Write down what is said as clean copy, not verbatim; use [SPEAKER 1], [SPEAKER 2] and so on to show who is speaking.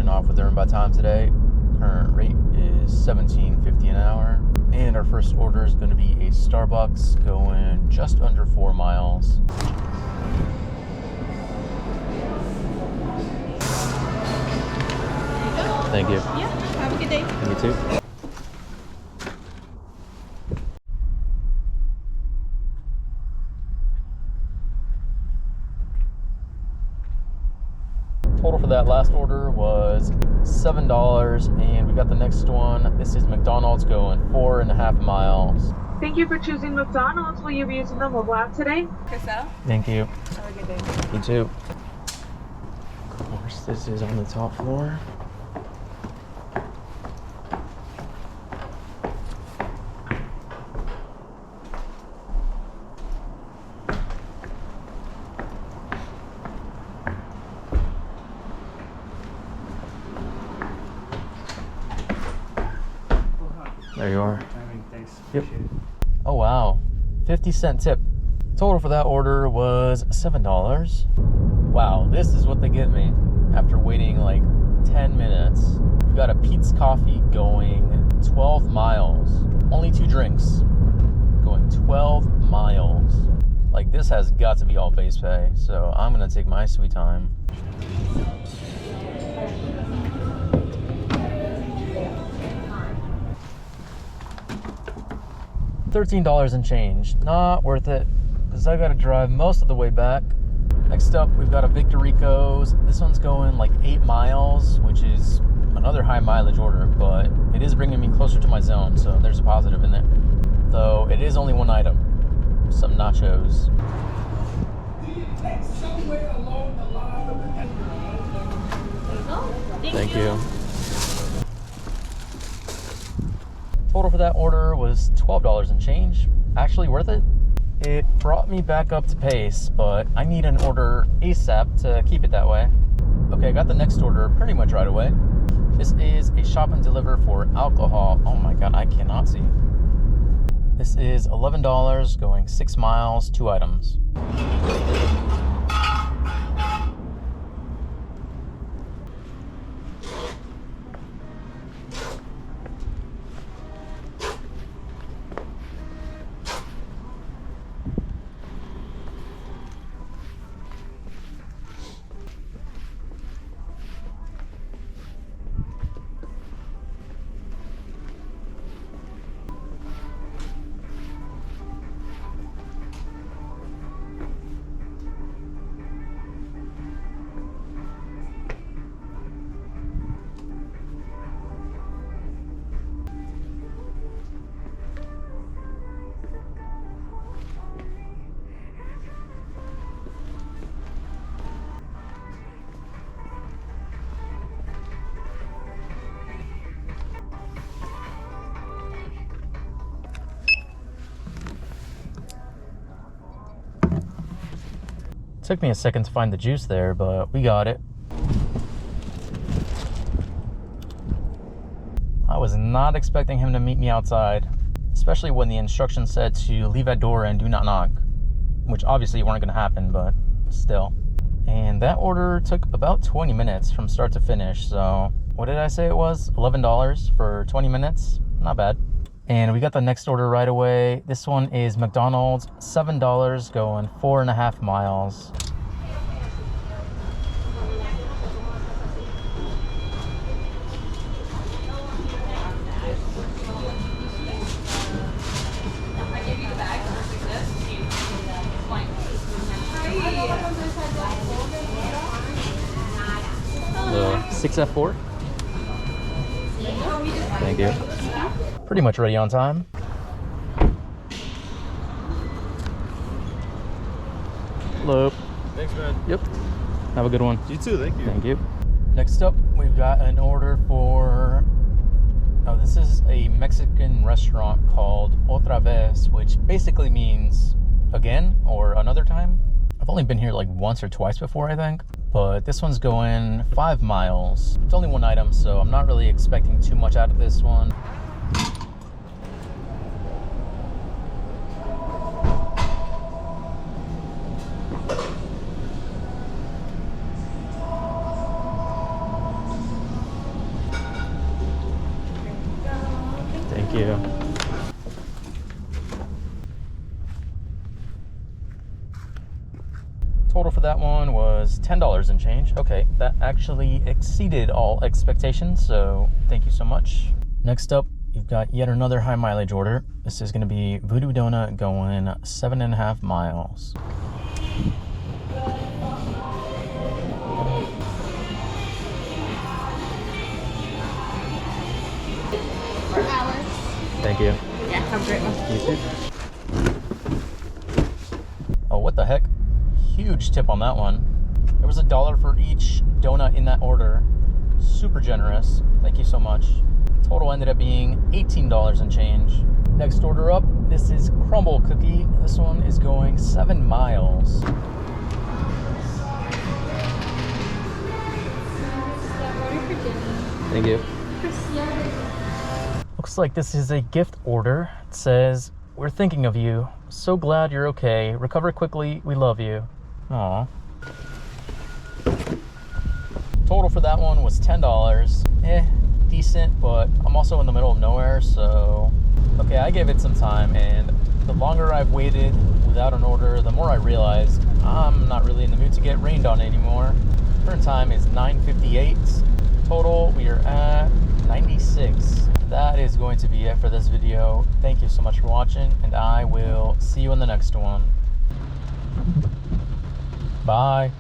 [SPEAKER 1] starting off with Earn by Time today. Current rate is $17.50 an hour. And our first order is going to be a Starbucks going just under 4 miles. Thank you.
[SPEAKER 2] Yeah, have a good day.
[SPEAKER 1] You too. Total for that last order was $7, and we got the next one. This is McDonald's going 4.5 miles.
[SPEAKER 3] Thank you for choosing McDonald's. Will you be using the mobile app today?
[SPEAKER 2] Chriselle,
[SPEAKER 1] Thank you.
[SPEAKER 2] have a good day.
[SPEAKER 1] You too. Of course, this is on the top floor. There you are.
[SPEAKER 4] Thanks.
[SPEAKER 1] Yep.
[SPEAKER 4] Appreciate it.
[SPEAKER 1] Oh wow, 50-cent tip. Total for that order was $7. Wow, this is what they get me after waiting like 10 minutes. We've got a Pete's Coffee going 12 miles. Only 2 drinks going 12 miles. Like, this has got to be all base pay, so I'm gonna take my sweet time. $13 and change. Not worth it, because I gotta drive most of the way back. Next up, we've got a Victorico's. This one's going like 8 miles, which is another high mileage order, but it is bringing me closer to my zone, so there's a positive in there. Though it is only one item, some nachos. Thank you. Total for that order was $12 and change. Actually worth it. It brought me back up to pace, but I need an order ASAP to keep it that way. Okay, I got the next order pretty much right away. This is a shop and deliver for alcohol. Oh my god, I cannot see. This is $11 going 6 miles, 2 items. Took me a second to find the juice there, but we got it. I was not expecting him to meet me outside, especially when the instructions said to leave at door and do not knock, which obviously weren't going to happen, but still. And that order took about 20 minutes from start to finish, so what did I say it was? $11 for 20 minutes? Not bad. And we got the next order right away. This one is McDonald's, $7 going 4.5 miles. The 6F4. Thank you. Pretty much ready on time. Hello.
[SPEAKER 4] Thanks, man.
[SPEAKER 1] Yep. Have a good one.
[SPEAKER 4] You too. Thank you.
[SPEAKER 1] Thank you. Next up, we've got an order for... Oh, this is a Mexican restaurant called Otra Vez, which basically means again or another time. I've only been here like once or twice before, I think. But this one's going 5 miles. It's only one item, so I'm not really expecting too much out of this one. you. Total for that one was $10 and change. Okay, that actually exceeded all expectations, so thank you so much. Next up, you've got yet another high mileage order. This is gonna be Voodoo Donut going 7.5 miles.
[SPEAKER 2] For hours.
[SPEAKER 1] Thank you.
[SPEAKER 2] Yeah, have a great one.
[SPEAKER 1] You too. Oh, what the heck? Huge tip on that one. There was $1 for each donut in that order. Super generous. Thank you so much. Total ended up being $18 and change. Next order up, this is crumble cookie. This one is going 7 miles. Thank you. Looks like this is a gift order. It says, "We're thinking of you. So glad you're okay. Recover quickly. We love you." Aw. Total for that one was $10. Decent, but I'm also in the middle of nowhere, so... Okay, I gave it some time, and the longer I've waited without an order, the more I realized I'm not really in the mood to get rained on anymore. Current time is 9:58. Total, we are at 96. That is going to be it for this video. Thank you so much for watching, and I will see you in the next one. Bye.